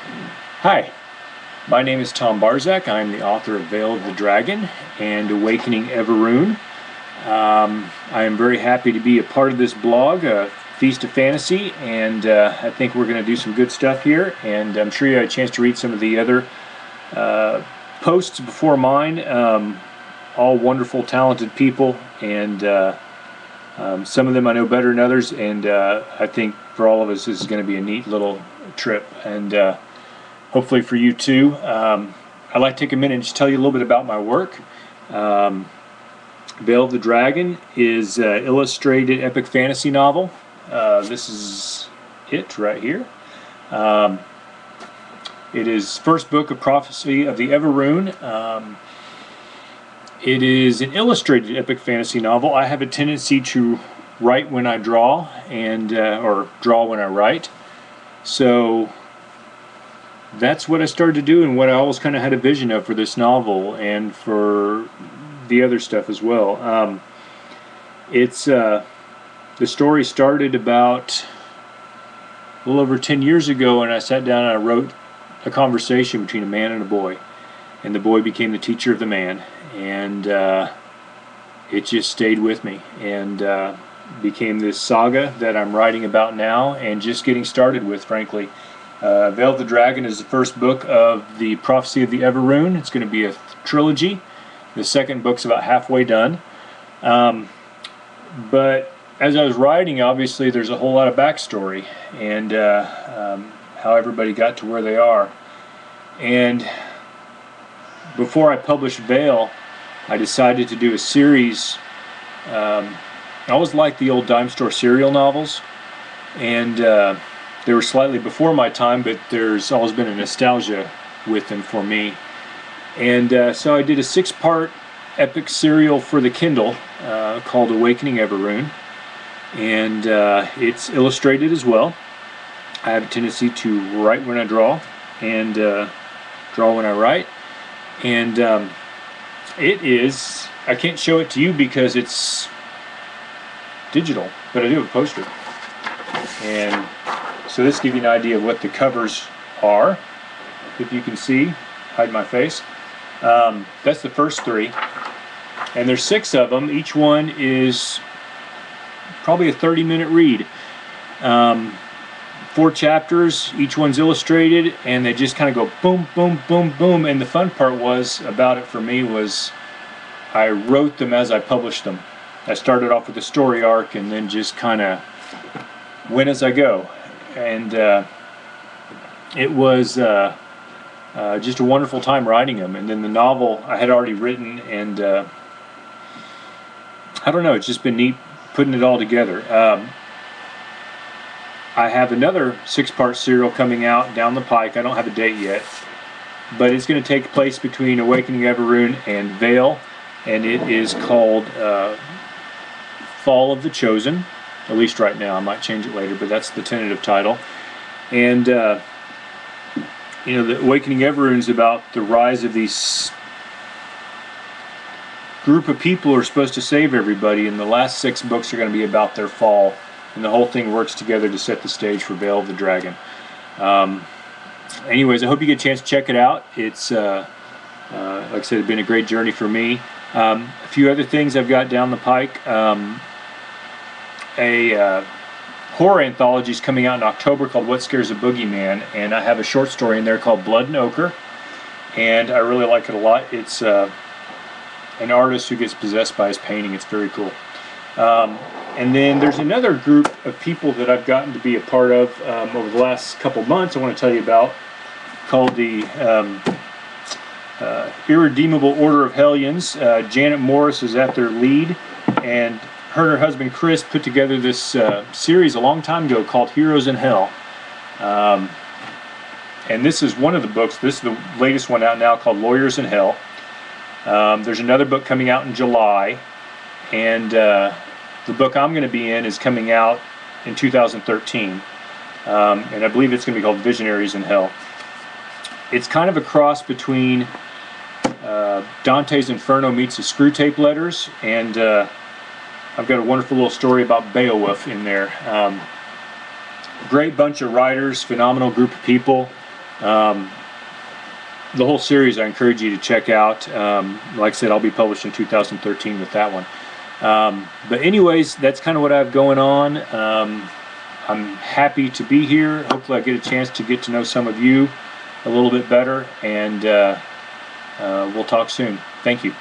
Hi, my name is Tom Barzak. I'm the author of Veil of the Dragon and Awakening Everune. I am very happy to be a part of this blog, Feast of Fantasy, and I think we're going to do some good stuff here, and I'm sure you had a chance to read some of the other posts before mine. All wonderful, talented people, and some of them I know better than others, and I think for all of us this is going to be a neat little trip, and hopefully for you too. I'd like to take a minute and just tell you a little bit about my work. Veil of the Dragon is an illustrated epic fantasy novel. This is it right here. It is first book of Prophecy of the Everune. It is an illustrated epic fantasy novel. I have a tendency to write when I draw, and or draw when I write. So that's what I started to do, and what I always kind of had a vision of for this novel and for the other stuff as well. The story started about a little over 10 years ago, and I sat down and I wrote a conversation between a man and a boy, and the boy became the teacher of the man, and it just stayed with me, and became this saga that I'm writing about now and just getting started with, frankly. Veil of the Dragon is the first book of the Prophecy of the Everune. It's going to be a trilogy. The second book's about halfway done. But as I was writing, obviously there's a whole lot of backstory, and how everybody got to where they are. And before I published Veil, I decided to do a series. I always liked the old dime store serial novels, and they were slightly before my time, but there's always been a nostalgia with them for me. And so I did a 6-part epic serial for the Kindle called Awakening Everune, and it's illustrated as well. I have a tendency to write when I draw, and draw when I write. And it is, I can't show it to you because it's digital, but I do have a poster. And so this gives you an idea of what the covers are. If you can see, hide my face. That's the first 3. And there's 6 of them. Each one is probably a 30-minute read. 4 chapters, each one's illustrated, and they just kind of go boom, boom, boom, boom. And the fun part was about it for me was I wrote them as I published them. I started off with a story arc and then just kind of went as I go. And it was just a wonderful time writing them. And then the novel I had already written, and I don't know, it's just been neat putting it all together. I have another 6-part serial coming out down the pike. I don't have a date yet, but it's going to take place between Awakening Everune and Veil, and it is called Fall of the Chosen. At least right now. I might change it later, but that's the tentative title. And you know, the Awakening Everune is about the rise of these group of people who are supposed to save everybody, and the last 6 books are going to be about their fall, and the whole thing works together to set the stage for Veil of the Dragon. Anyways, I hope you get a chance to check it out. It's like I said, it's been a great journey for me. A few other things I've got down the pike. A horror anthology is coming out in October called What Scares a Boogeyman, and I have a short story in there called Blood and Ochre, and I really like it a lot. It's an artist who gets possessed by his painting. It's very cool. And then there's another group of people that I've gotten to be a part of over the last couple months I want to tell you about, called the Irredeemable Order of Hellions. Janet Morris is at their lead, and her and her husband Chris put together this series a long time ago called Heroes in Hell. And this is one of the books. This is the latest one out now, called Lawyers in Hell. There's another book coming out in July, and the book I'm going to be in is coming out in 2013. And I believe it's going to be called Visionaries in Hell. It's kind of a cross between Dante's Inferno meets the Screwtape Letters, and I've got a wonderful little story about Beowulf in there. Great bunch of writers, phenomenal group of people. The whole series I encourage you to check out. Like I said, I'll be published in 2013 with that one. But anyways, that's kind of what I have going on. I'm happy to be here. Hopefully I get a chance to get to know some of you a little bit better, and we'll talk soon. Thank you.